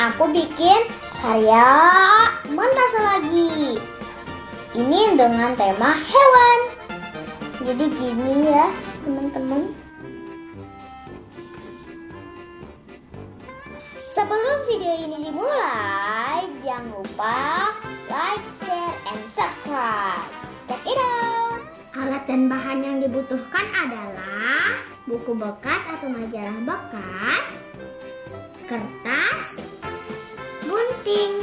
aku bikin karya montase lagi. Ini dengan tema hewan. Jadi gini ya teman-teman. Sebelum video ini dimulai, jangan lupa like, share, and subscribe. Check it out. Alat dan bahan yang dibutuhkan adalah buku bekas atau majalah bekas, kertas, gunting,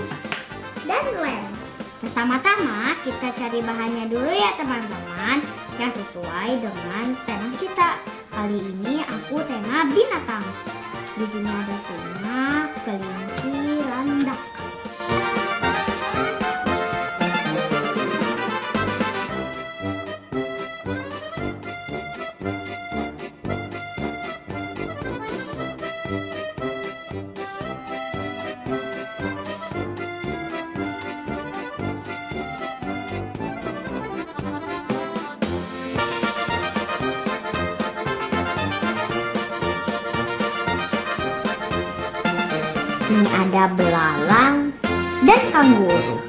dan lem. Pertama-tama kita cari bahannya dulu ya teman-teman, yang sesuai dengan tema kita. Kali ini aku tema binatang. Di sini ada singa, kelinci, landak. Ini ada belalang dan kanguru.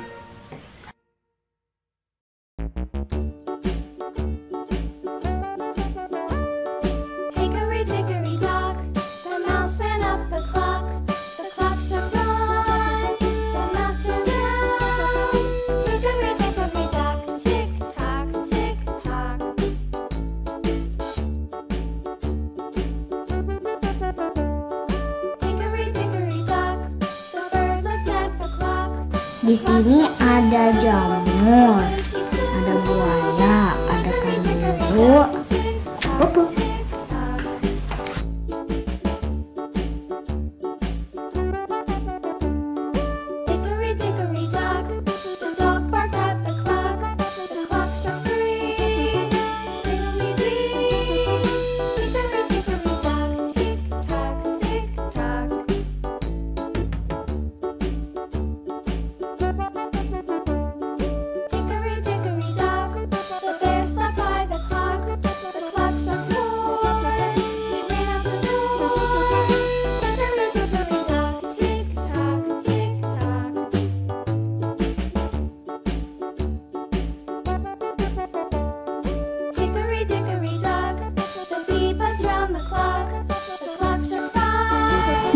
Di sini ada jamur, ada buaya, ada kanguru, rupa.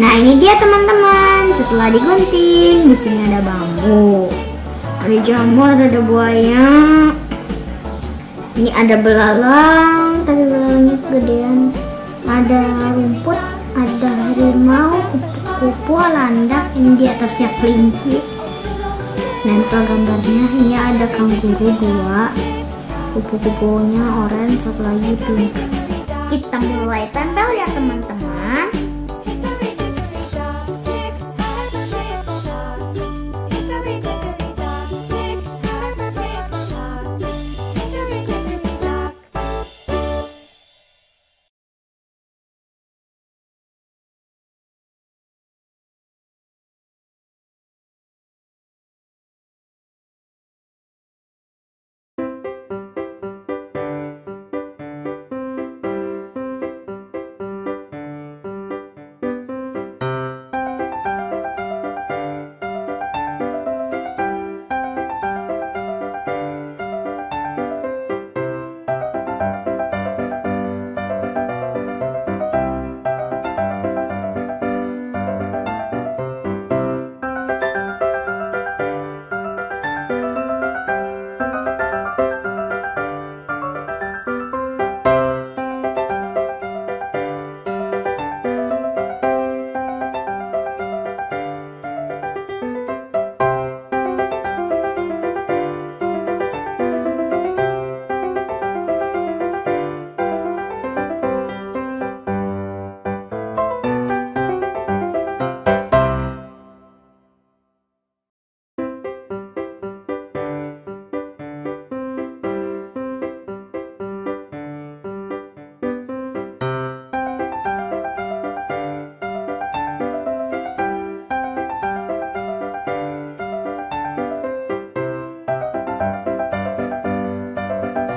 Nah ini dia teman-teman, setelah digunting, di sini ada bambu, ada jamur, ada buaya, ini ada belalang, tapi belalangnya kegedean, ada rumput, ada harimau, kupu-kupu, landak, ini di atasnya kelinci, nempel gambarnya, ini ada kanguru 2, kupu-kupunya oranye, satu lagi pink. Kita mulai tempel ya teman-teman.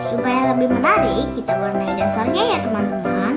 Supaya lebih menarik, kita warnai dasarnya ya teman-teman.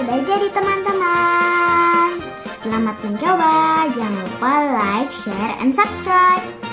udah jadi teman-teman. Selamat mencoba, jangan lupa like, share, and subscribe.